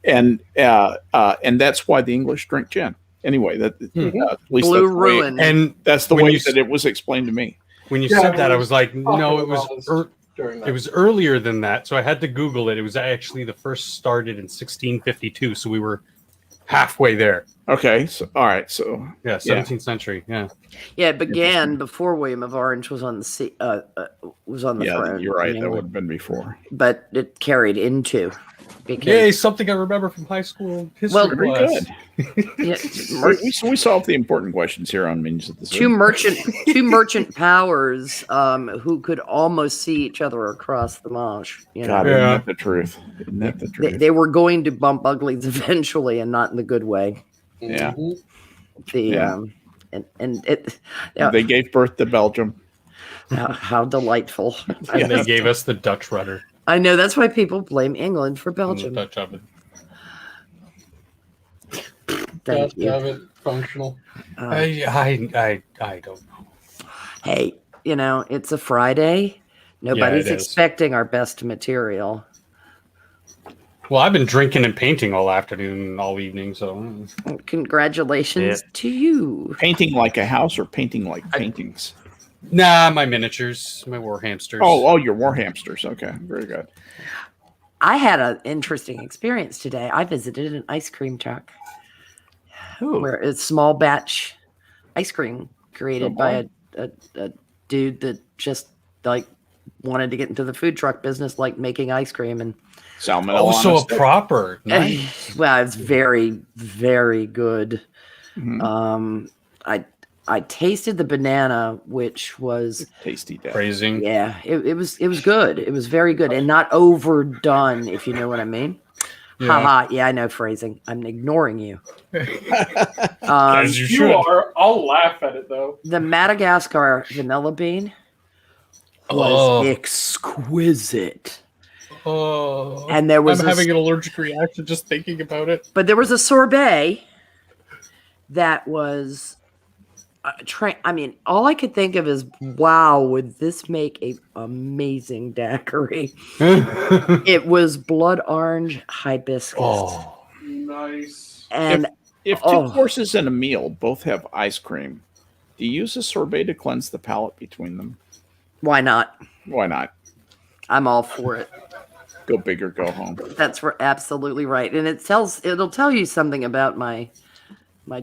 and that's why the English drink gin. Anyway, at least Blue that's the way, Ruin. And that's the when way you that it was explained to me. when you Yeah, said it that, I was was like, no, it was popularized during that. it was earlier than that. So I had to Google it. It was actually the first started in 1652. So we were halfway there. Okay, so all right, so Yeah, 17th century. Yeah. Yeah, it began before William of Orange was on the was on the yeah, throne. you're right. in That would England. have been before. But it carried into because Yay! Something I remember from high school history Well, Very class. good. yeah, We solved the important questions here on Minions of the Zoo. two merchant powers who could almost see each other across the marsh. God, Yeah. isn't that the truth? Isn't that the truth? They were going to bump uglies eventually, and not in the good way. Yeah. Mhm. The Yeah. and it yeah, They gave birth to Belgium. how delightful. And they gave us the Dutch rudder. I know that's why people blame England for And the Belgium. Dutch oven. Thank Just you. have it functional. I don't know. Hey, it's a Friday. Nobody's it is. expecting our best material. Well, I've been drinking and painting all afternoon, all evening. So Congratulations to you. Painting like a house or painting like paintings? nah, my miniatures, my war hamsters. Oh, your war hamsters. Okay, very good. I had an interesting experience today. I visited an ice cream truck where it's small batch ice cream created by a dude that just like wanted to get into the food truck business, like making ice cream. And Salmonella. also on a stick. proper. Nice. well, it's very, very good. Mhm. I tasted the banana, which was Tasty death. Phrasing. yeah, it was good. It was very good and not overdone, if you know what I mean. Yeah. Haha, yeah, I know phrasing. I'm ignoring you. As you You should. are. I'll laugh at it though. The Madagascar vanilla bean was Oh. exquisite. Oh, And there was I'm a having an allergic reaction just thinking about it. But there was a sorbet that was I mean, all I could think of is, wow, would this make a amazing daiquiri? It was blood orange hibiscus. Oh, Nice. And If two courses and a meal both have ice cream, do you use a sorbet to cleanse the palate between them? why not? Why not? I'm all for it. Go big or go home. That's absolutely right. And it'll tell you something about my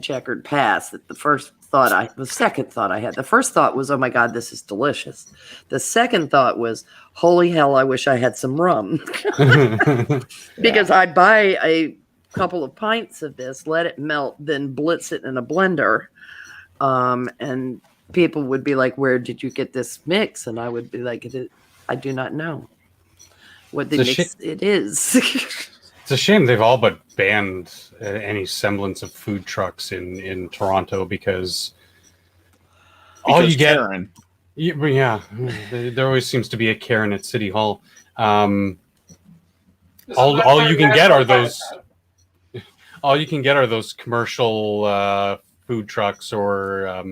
checkered past. That the first thought the first thought was, oh my God, this is delicious. The second thought was, holy hell, I wish I had some rum. Because I buy a couple of pints of this, let it melt, then blitz it in a blender. And people would be like, where did you get this mix? And I would be like, I do not know what the mix it is. it's a shame they've all but banned any semblance of food trucks in Toronto because all you get. Karen. Yeah, there always seems to be a Karen at City Hall. All you can get are those. All you can get are those commercial food trucks or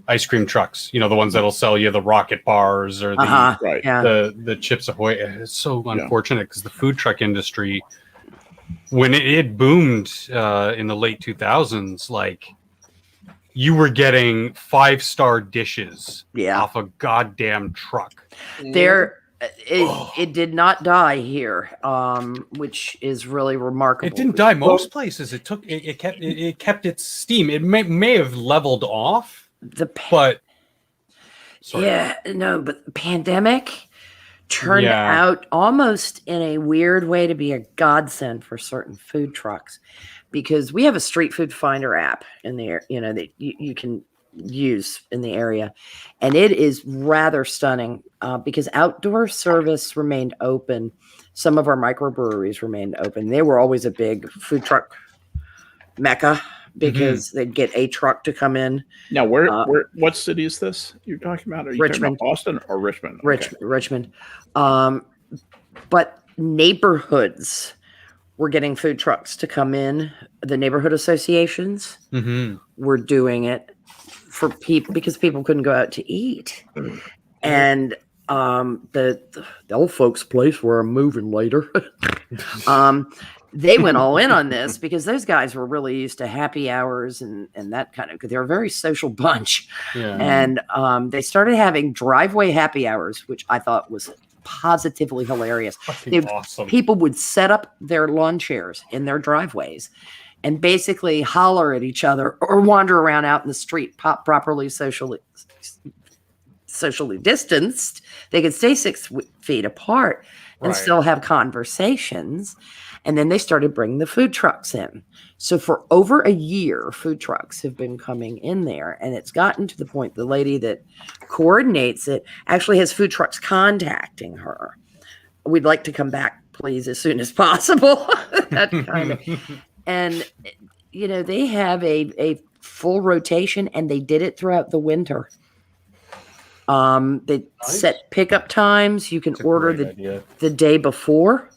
ice cream trucks. You know, the ones that'll sell you the rocket bars or the Right. Yeah. the Chips Ahoy. It's so unfortunate because the food truck industry, when it boomed in the late 2000s, like you were getting 5-star dishes off a goddamn truck. It did not die here, which is really remarkable. It didn't die most places. It kept its steam. It may have leveled off, but sorry. But the pandemic turned out almost in a weird way to be a godsend for certain food trucks, because we have a street food finder app in there, that you can use in the area, and it is rather stunning because outdoor service remained open. Some of our microbreweries remained open. They were always a big food truck mecca because they'd get a truck to come in. Now, what city is this you're talking about? Are you Richmond. talking about Boston or Richmond? Richmond. But neighborhoods were getting food trucks to come in. The neighborhood associations were doing it for people because people couldn't go out to eat. And the old folks' place where I'm moving later, they went all in on this because those guys were really used to happy hours and that kind of, because they're a very social bunch. Yeah. And they started having driveway happy hours, which I thought was positively hilarious. Awesome. People would set up their lawn chairs in their driveways and basically holler at each other or wander around out in the street, properly socially distanced. They could stay 6 feet apart and still have conversations. And then they started bringing the food trucks in. So for over a year, food trucks have been coming in there. And it's gotten to the point the lady that coordinates it actually has food trucks contacting her. We'd like to come back, please, as soon as possible. That kind of. And, you know, they have a full rotation and they did it throughout the winter. They set pickup times. You can order the day before.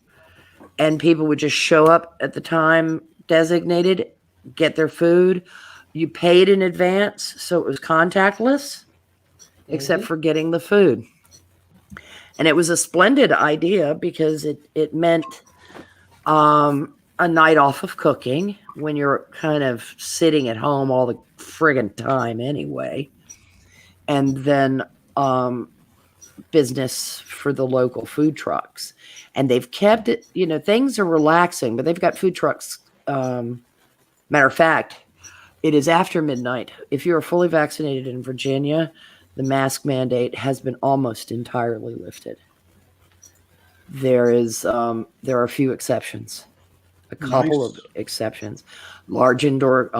And people would just show up at the time designated, get their food. You paid in advance, so it was contactless, except for getting the food. And it was a splendid idea because it meant a night off of cooking when you're kind of sitting at home all the friggin' time anyway. And then business for the local food trucks. And they've kept it, you know, things are relaxing, but they've got food trucks. Matter of fact, it is after midnight. If you're fully vaccinated in Virginia, the mask mandate has been almost entirely lifted. There are a few exceptions, a couple of exceptions, large indoor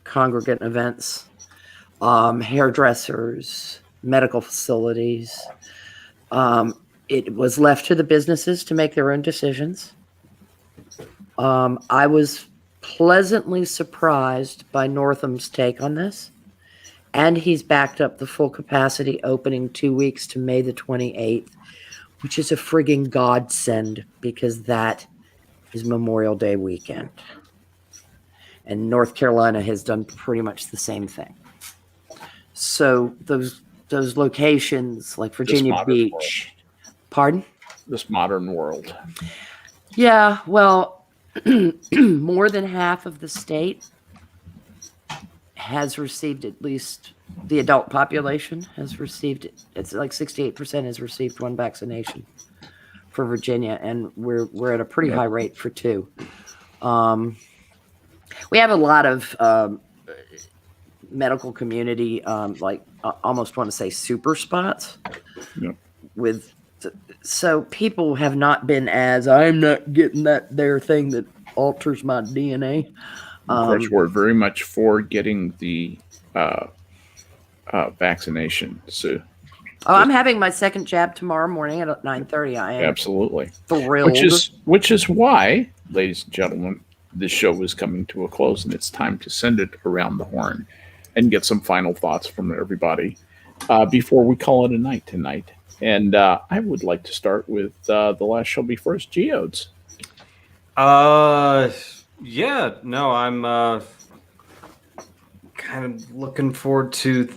congregant events, hairdressers, medical facilities. It was left to the businesses to make their own decisions. I was pleasantly surprised by Northam's take on this. And he's backed up the full capacity opening 2 weeks to May the 28th, which is a frigging godsend because that is Memorial Day weekend. And North Carolina has done pretty much the same thing. So those locations like Virginia Beach. Pardon? This modern world. Yeah, well, more than half of the state has received, at least the adult population has received, it's like 68% has received one vaccination for Virginia, and we're at a pretty high rate for 2. We have a lot of medical community, like I almost want to say super spots so people have not been as, I'm not getting that there thing that alters my DNA. Of course, we're very much for getting the vaccination. So, I'm having my second jab tomorrow morning at 9:30. I am absolutely thrilled. Which is why, ladies and gentlemen, this show is coming to a close, and it's time to send it around the horn and get some final thoughts from everybody before we call it a night tonight. And I would like to start with the last shall be first, Geodes. Yeah, no, I'm kind of looking forward to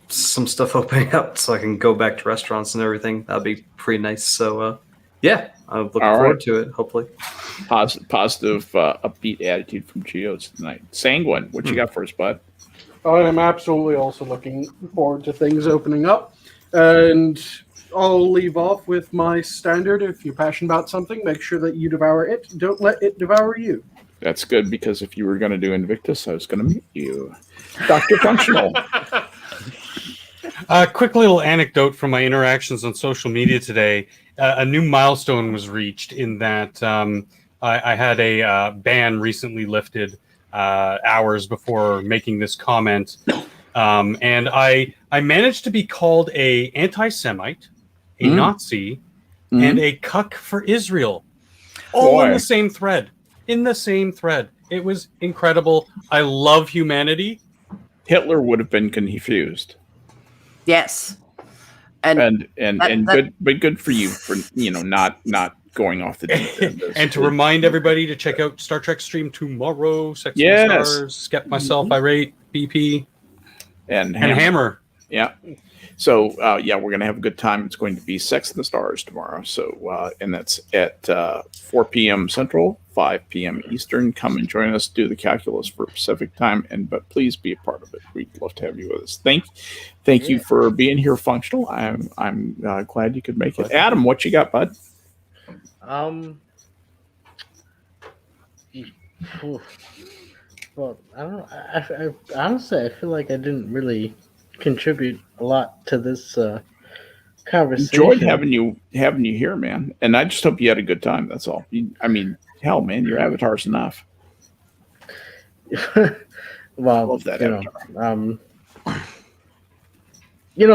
some stuff opening up so I can go back to restaurants and everything. That'd be pretty nice. So, yeah, I'm looking forward to it, hopefully. Positive, upbeat attitude from Geodes tonight. Sanguine, what you got for us, bud? I am absolutely also looking forward to things opening up. And I'll leave off with my standard. If you're passionate about something, make sure that you devour it. Don't let it devour you. That's good, because if you were going to do Invictus, I was going to mute you. Dr. Functional. Quick little anecdote from my interactions on social media today. A new milestone was reached in that I had a ban recently lifted hours before making this comment. And I managed to be called a anti-Semite, a Nazi, and a cuck for Israel, all in the same thread. It was incredible. I love humanity. Hitler would have been confused. Yes. And that- good, but good for you for not going off the deep end. And to remind everybody to check out Star Trek stream tomorrow. Sex and Yes. the Stars, Skep, myself, Irate, BP, and Hammer. Yeah. So we're gonna have a good time. It's going to be Sex and the Stars tomorrow. So and that's at 4 p.m. Central, 5 p.m. Eastern. Come and join us. Do the calculus for Pacific time, but please be a part of it. We'd love to have you with us. Thank you for being here, Functional. I'm glad you could make it. Adam, what you got, bud? Well, I don't know. I honestly, I feel like I didn't really contribute a lot to this conversation. Enjoyed having you here, man. And I just hope you had a good time. That's all. Hell, man, your avatar's enough. Well, Love that avatar.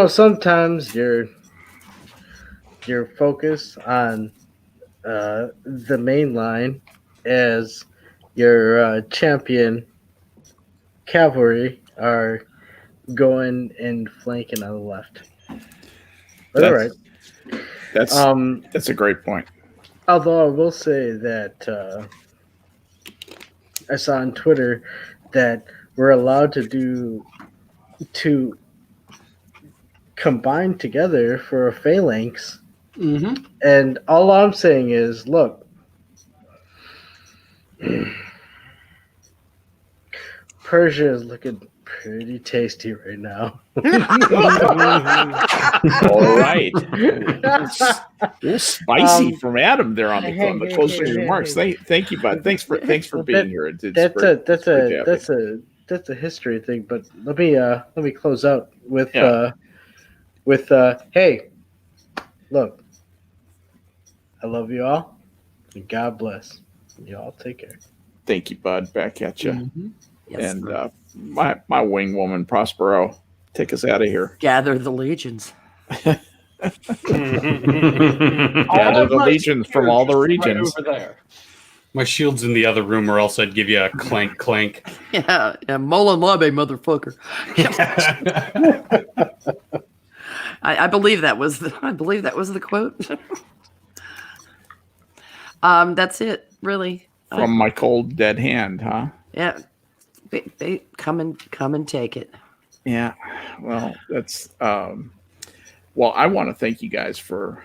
Sometimes your focus on the main line as your champion cavalry are going and flanking on the left. But all right. That's a great point. Although I will say that I saw on Twitter that we're allowed to combine together for a phalanx. Mm-hmm. And all I'm saying is, look, Persia is looking pretty tasty right now. All right. A little spicy from Adam there on the closing remarks. Thank you, bud. Thanks for being here. That's a history thing. But let me close out with hey, look, I love you all, and God bless. You all take care. Thank you, bud. Back at you. Mm-hmm. Yes. And my wing woman, Prospero, take us out of here. Gather the legions. Gather the legions from all the regions. Right over there. My shield's in the other room, or else I'd give you a clank clank. Yeah, Mola Labe, motherfucker. I believe that was the quote. That's it, really. From my cold dead hand, huh? Yeah. Come and take it. Yeah. Well, that's well, I want to thank you guys for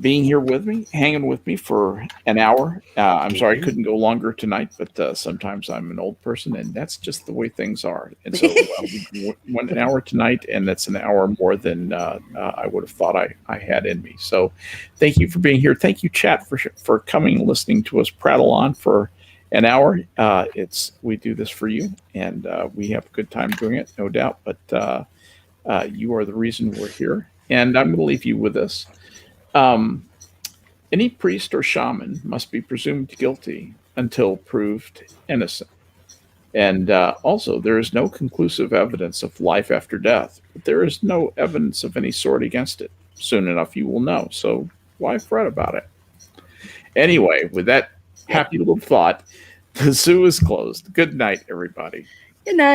being here with me, hanging with me for an hour. I'm sorry I couldn't go longer tonight, but sometimes I'm an old person, and that's just the way things are. And so we went an hour tonight, and that's an hour more than I would have thought I had in me. So thank you for being here. Thank you, chat, for coming and listening to us prattle on for an hour. We do this for you, and we have a good time doing it, no doubt. But you are the reason we're here, and I'm going to leave you with this. Any priest or shaman must be presumed guilty until proved innocent. And also, there is no conclusive evidence of life after death, but there is no evidence of any sort against it. Soon enough, you will know. So why fret about it? Anyway, with that happy little thought, the zoo is closed. Good night, everybody. Good night.